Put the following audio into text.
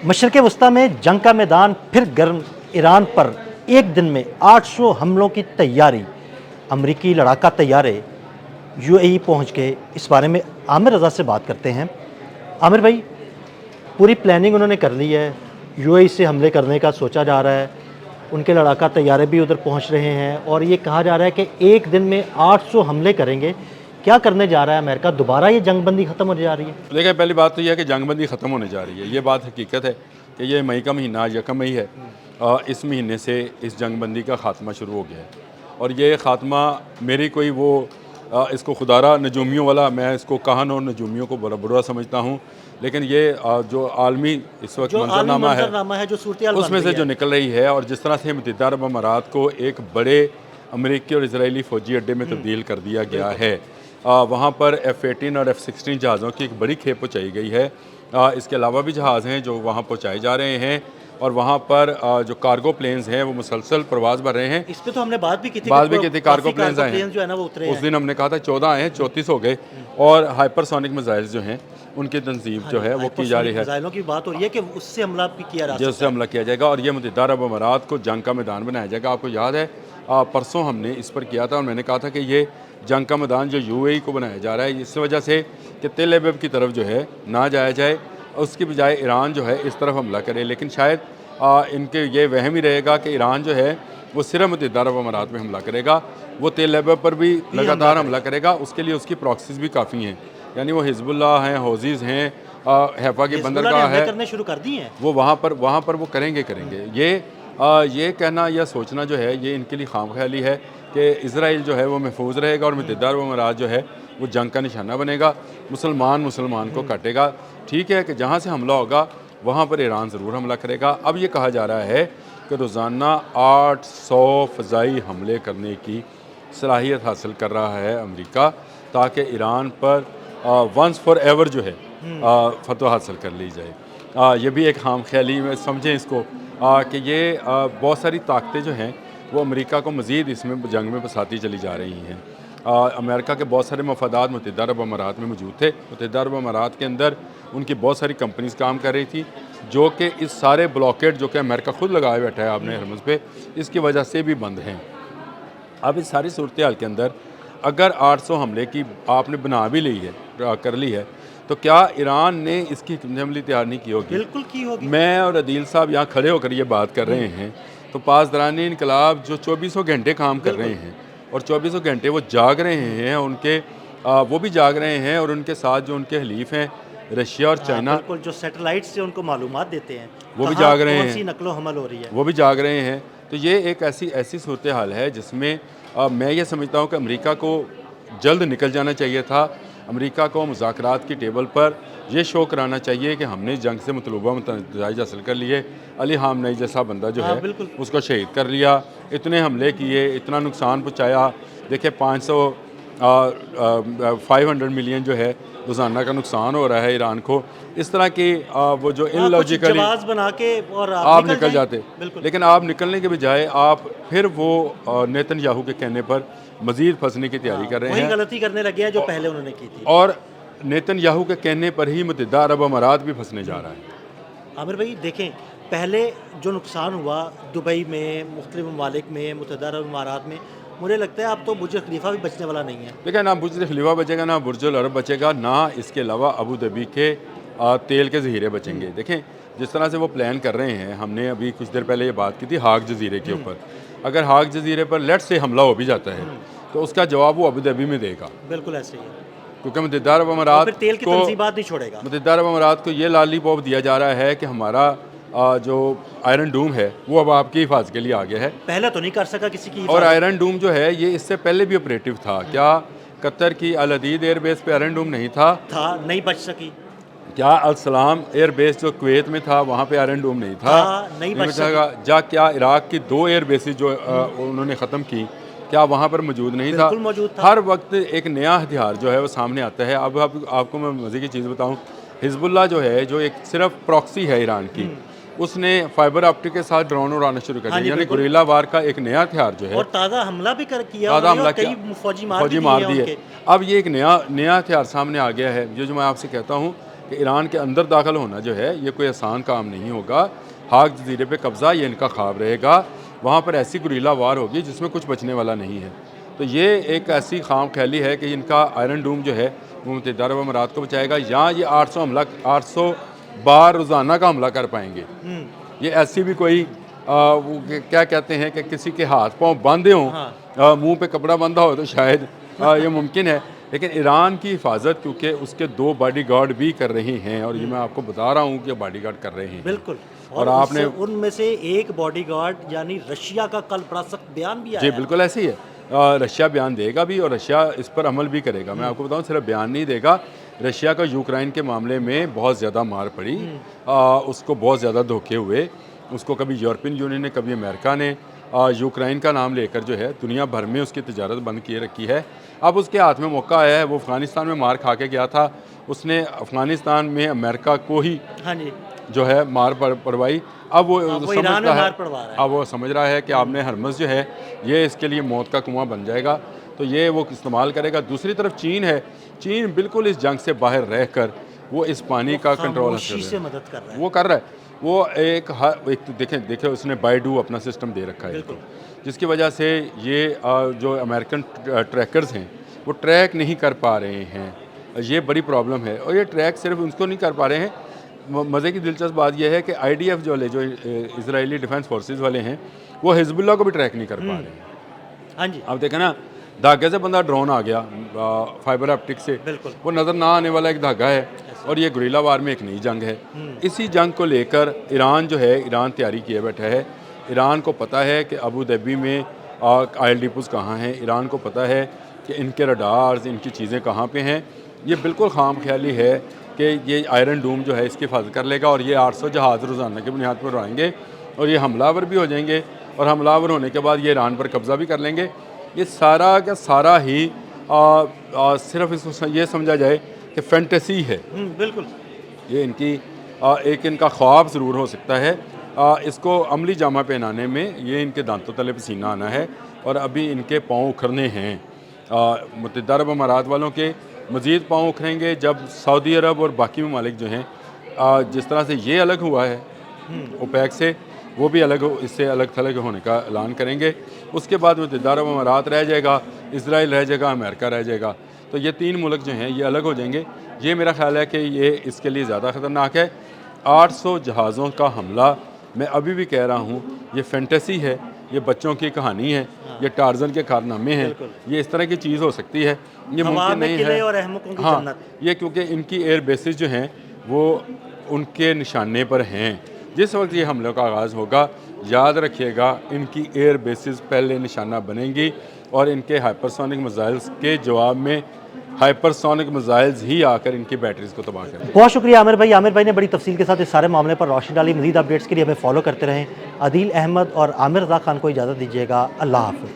मशरिक़ वस्ता में जंग का मैदान फिर गर्म। ईरान पर एक दिन में 800 हमलों की तैयारी। अमरीकी लड़ाका तैयारे यूएई पहुंच गए। इस बारे में आमिर रज़ा से बात करते हैं। आमिर भाई, पूरी प्लानिंग उन्होंने कर ली है, यूएई से हमले करने का सोचा जा रहा है, उनके लड़ाका तैयारे भी उधर पहुंच रहे हैं और ये कहा जा रहा है कि एक दिन में 800 हमले करेंगे। क्या करने जा रहा है अमेरिका? दोबारा ये जंगबंदी ख़त्म होने जा रही है? देखिए, पहली बात तो यह है कि जंगबंदी ख़त्म होने जा रही है। ये बात हकीकत है कि ये मई का महीना आज यकम मई है। इस महीने से इस जंगबंदी का ख़ात्मा शुरू हो गया है और ये ख़ात्मा मेरी कोई वो इसको खुदारा नजूमियों वाला, मैं इसको कहान और नजूमियों को बड़ा बुरा समझता हूँ, लेकिन ये जो आलमी इस वक्त मंजरनामा है जो सूरत उसमें से जो निकल रही है और जिस तरह से मुत्तहिदा अरब अमारात को एक बड़े अमेरिकी और इजरायली फ़ौजी अड्डे में तब्दील कर दिया गया है। वहाँ पर F-18 और F-16 जहाज़ों की एक बड़ी खेप पहुँचाई गई है। इसके अलावा भी जहाज़ हैं जो वहाँ पहुँचाए जा रहे हैं और वहाँ पर जो कार्गो प्लेन्स हैं वो मुसलसल प्रवास भर रहे हैं। इस पे तो हमने बात भी की थी, कार्गो प्लेन्स आए हैं जो है ना वो उतरे उस दिन हमने कहा था 14 आए हैं, 34 हो गए और हाइपरसोनिक मिसाइल्स जो हैं उनकी तंजीब जो है वो की जा रही है। मिसाइलों की बात हो रही है कि उससे हमला भी किया जा सकता है, जिससे हमला किया जाएगा और ये मुत्तहिदा अरब अमारात को जंग का मैदान बनाया जाएगा। आपको याद है परसों हमने इस पर किया था और मैंने कहा था कि ये जंग का मैदान जो यूएई को बनाया जा रहा है इस वजह से कि तेल अवीव की तरफ जो है ना जाया जाए, उसकी बजाय ईरान जो है इस तरफ हमला करे। लेकिन शायद इनके ये वहम ही रहेगा कि ईरान जो है वो सिर्फ मुत्तहिदा अरब अमारात में हमला करेगा, वो तेल अवीव पर भी लगातार हमला करेगा। उसके लिए उसकी प्रॉक्सीज भी काफ़ी हैं, यानी वो हिजबुल्लाह हैं, हौजीज़ हैं, हैफा की बंदरगाह है, करने शुरू कर दी हैं वो वहाँ पर वो करेंगे। ये कहना या सोचना जो है ये इनके लिए खामख्याली है कि इज़राइल जो है वो महफूज रहेगा और मुत्तहिदा अरब अमारात जो है वो जंग का निशाना बनेगा, मुसलमान को काटेगा। ठीक है कि जहाँ से हमला होगा वहाँ पर ईरान ज़रूर हमला करेगा। अब ये कहा जा रहा है कि रोज़ाना 800 फ़ज़ाई हमले करने की सलाहियत हासिल कर रहा है अमेरिका, ताकि ईरान पर वंस फॉर एवर जो है फतवा हासिल कर ली जाए। ये भी एक खाम ख्याली में समझें इसको कि ये बहुत सारी ताकतें जो हैं वो अमेरिका को मज़ीद इसमें जंग में फंसाती चली जा रही हैं। अमेरिका के बहुत सारे मफादात मुत्तहिदा अरब अमारात में मौजूद थे। मुत्तहिदा अरब अमारात के अंदर उनकी बहुत सारी कंपनीज़ काम कर रही थी जो कि इस सारे ब्लॉकेट जो कि अमेरिका खुद लगाए बैठा है आपने हरमज़ पे, इसकी वजह से भी बंद हैं। अब इस सारी सूरत हाल के अंदर अगर 800 हमले की आपने बना भी ली है, कर ली है, तो क्या ईरान ने इसकी अमली तैयार नहीं की होगी? बिल्कुल की होगी। मैं और अदील साहब यहाँ खड़े होकर ये बात कर रहे हैं तो पासदारानी इनकलाब जो 2400 घंटे काम कर रहे हैं और 2400 घंटे वो जाग रहे हैं, उनके वो भी जाग रहे हैं और उनके साथ जो उनके हलीफ हैं रशिया और चाइना, बिल्कुल, जो सैटेलाइट से उनको मालूमात देते हैं वो भी जाग रहे कौन सी हैं, नकलो हमल हो रही है, वो भी जाग रहे हैं। तो ये एक ऐसी सूरत हाल है जिसमें मैं ये समझता हूँ कि अमेरिका को जल्द निकल जाना चाहिए था। अमेरिका को मुज़ाकरात की टेबल पर यह शो कराना चाहिए कि हमने जंग से मतलूबा नतीजा हासिल कर लिए। अली हामनई जैसा बंदा जो है उसको शहीद कर लिया, इतने हमले किए, इतना नुकसान पहुँचाया। देखिए 500 मिलियन जो है रोज़ाना का नुकसान हो रहा है ईरान को। इस तरह की वो जो इलॉजिकली बना के और आप निकल जाते, लेकिन आप निकलने के बजाय आप फिर वो नेतन्याहू के कहने पर मज़ीद फंसने की तैयारी कर रहे हैं। वही गलती करने लगे हैं जो पहले उन्होंने की थी और नेतन्याहू के कहने पर ही मुत्तहिदा अरब अमारात भी फंसने जा रहा है। आमिर भाई देखें, पहले जो नुकसान हुआ दुबई में, मुख्तलिफ ममालिक में, मुत्तहिदा अरब अमारात में, मुझे लगता है अब तो बुर्ज खलीफा भी बचने वाला नहीं है। देखिए, ना बुर्ज खलीफा बचेगा, ना बुर्ज अल अरब बचेगा, ना इसके अलावा अबू धाबी के तेल के ज़ख़ीरे बचेंगे। देखें जिस तरह से वो प्लान कर रहे हैं, हमने अभी कुछ देर पहले ये बात की थी हाक जज़ीरे के ऊपर। अगर हाक जज़ीरे पर लेट से हमला हो भी जाता है तो उसका जवाब वो अबू धाबी में देगा। बिल्कुल ऐसे ही है, क्योंकि मुत्तहिदा अरब अमारात तेल की तंजीबात नहीं छोड़ेगा। मुत्तहिदा अरब अमारात को ये लॉलीपॉप दिया जा रहा है कि हमारा जो आयरन डूम है वो अब आपकी हिफाजत के लिए आ गया है। पहले तो नहीं कर सका किसी की, और आयरन डूम जो है ये इससे पहले भी ऑपरेटिव था। क्या कतर की अल अदीद एयरबेस पे आयरन डूम नहीं था? नहीं बच सकी। क्या अल सलाम एयरबेस जो कुवैत में था वहाँ पे आयरन डूम नहीं था? नहीं बच सका। जा क्या इराक की 2 एयरबेसेस जो उन्होंने ख़त्म की, क्या वहाँ पर मौजूद नहीं था? मौजूद था। हर वक्त एक नया हथियार जो है वो सामने आता है। अब आपको मैं मज़े की चीज़ बताऊँ, हिजबुल्लाह जो है जो एक सिर्फ प्रॉक्सी है ईरान की, उसने फाइबर ऑप्टिक के साथ ड्रोन उड़ाना शुरू कर दिया, यानी गुरिल्ला वार का एक नया हथियार जो है, और ताज़ा हमला भी किया, ताज़ा हमला किया, फौजी मार दिए। अब ये एक नया हथियार सामने आ गया है। जो मैं आपसे कहता हूँ कि ईरान के अंदर दाखिल होना जो है ये कोई आसान काम नहीं होगा। हाक जजीरे पे कब्ज़ा ये इनका ख्वाब रहेगा, वहाँ पर ऐसी गुरीला वार होगी जिसमें कुछ बचने वाला नहीं है। तो ये एक ऐसी खाम ख्याली है कि इनका आयरन डूम जो है वो मुत्तहिदा अरब अमीरात को बचाएगा, या ये 800 बार रोज़ाना का हमला कर पाएंगे। ये ऐसी भी कोई वो क्या कहते हैं कि किसी के हाथ पाँव बांधे हों, मुंह पे कपड़ा बांधा हो तो शायद ये मुमकिन है। लेकिन ईरान की हिफाजत क्योंकि उसके 2 बॉडीगार्ड भी कर रहे हैं, और ये मैं आपको बता रहा हूँ कि बॉडीगार्ड कर रहे हैं। बिल्कुल। और आपने उनमें से एक बॉडीगार्ड यानी रशिया का कल बड़ा सख्त बयान भी आया। जी बिल्कुल ऐसे ही है। रशिया बयान देगा भी और रशिया इस पर अमल भी करेगा। मैं आपको बताऊं, सिर्फ बयान नहीं देगा, रशिया का यूक्रेन के मामले में बहुत ज़्यादा मार पड़ी, उसको बहुत ज़्यादा धोखे हुए। उसको कभी यूरोपियन यूनियन ने, कभी अमेरिका ने यूक्रेन का नाम लेकर जो है दुनिया भर में उसकी तजारत बंद किए रखी है। अब उसके हाथ में मौका आया है, वो अफ़गानिस्तान में मार खा के गया था, उसने अफ़गानिस्तान में अमेरिका को ही जो है मार पड़वाई। अब वो समझता है, अब वो समझ रहा है कि आपने हरमज़ जो है ये इसके लिए मौत का कुआं बन जाएगा, तो ये वो इस्तेमाल करेगा। दूसरी तरफ चीन है, चीन बिल्कुल इस जंग से बाहर रहकर वो इस पानी का कंट्रोल से मदद कर रहा है, वो कर रहा है। वो एक तो देखें उसने बाइडू अपना सिस्टम दे रखा है, जिसकी वजह से ये जो अमेरिकन ट्रैकर्स हैं वो ट्रैक नहीं कर पा रहे हैं। ये बड़ी प्रॉब्लम है, और ये ट्रैक सिर्फ उनको नहीं कर पा रहे हैं। मज़े की दिलचस्प बात यह है कि IDF जो इजरायली डिफेंस फोर्सेस वाले हैं वो हिजबुल्लाह को भी ट्रैक नहीं कर पा रहे हैं। हाँ जी, अब देखें ना, धागे से बंदा ड्रोन आ गया फाइबर ऑप्टिक से, वो नज़र ना आने वाला एक धागा है, और ये गुरीला वार में एक नई जंग है। इसी जंग को लेकर ईरान जो है, ईरान तैयारी किए बैठा है। ईरान को पता है कि अबू धाबी में ऑयल डिपोज़ कहाँ हैं, ईरान को पता है कि इनके रडार्स, इनकी चीज़ें कहाँ पे हैं। ये बिल्कुल खाम ख्याली है कि ये आयरन डूम जो है इसकी हिफाजत कर लेगा, और ये 800 जहाज़ रोज़ाना की बुनियाद पर उड़ाएंगे, और ये हमलावर भी हो जाएंगे, और हमलावर होने के बाद ये ईरान पर कब्ज़ा भी कर लेंगे। ये सारा का सारा ही सिर्फ इसको ये समझा जाए कि फैंटेसी है। बिल्कुल, ये इनकी एक इनका ख्वाब ज़रूर हो सकता है। इसको अमली जामा पहनाने में ये इनके दांतों तले पसीना आना है, और अभी इनके पाँव उखड़ने हैं। मुत्तहिदा अरब अमीरात वालों के मज़ीद पाँव उखड़ेंगे जब सऊदी अरब और बाकी ममालिक जो हैं, जिस तरह से ये अलग हुआ है ओपेक से, वो भी इससे अलग थलग होने का ऐलान करेंगे। उसके बाद मुत्तहिदा अरब अमीरात रह जाएगा, इजराइल रह जाएगा, अमेरिका रह जाएगा। तो ये 3 मुल्क जो हैं ये अलग हो जाएंगे। ये मेरा ख्याल है कि ये इसके लिए ज़्यादा ख़तरनाक है। 800 जहाज़ों का हमला, मैं अभी भी कह रहा हूँ, ये फैंटेसी है, ये बच्चों की कहानी है, ये टार्ज़न के कारनामे हैं, ये इस तरह की चीज़ हो सकती है, ये मुमकिन नहीं है। और अहमकों की हाँ, जन्नत। ये क्योंकि इनकी एयर बेसिस जो हैं वो उनके निशाने पर हैं। जिस वक्त ये हमलों का आगाज़ होगा, याद रखिएगा इनकी एयर बेसिस पहले निशाना बनेंगी, और इनके हाइपरसोनिक मिसाइल्स के जवाब में हाइपरसोनिक मिसाइल्स ही आकर इनकी बैटरीज को तबाह करें। बहुत शुक्रिया आमिर भाई। आमिर भाई ने बड़ी तफसील के साथ इस सारे मामले पर रोशनी डाली। मज़ीद अपडेट्स के लिए हमें फॉलो करते रहें। अदील अहमद और आमिर रज़ा खान को इजाज़त दीजिएगा। अल्लाह हाफ़िज़।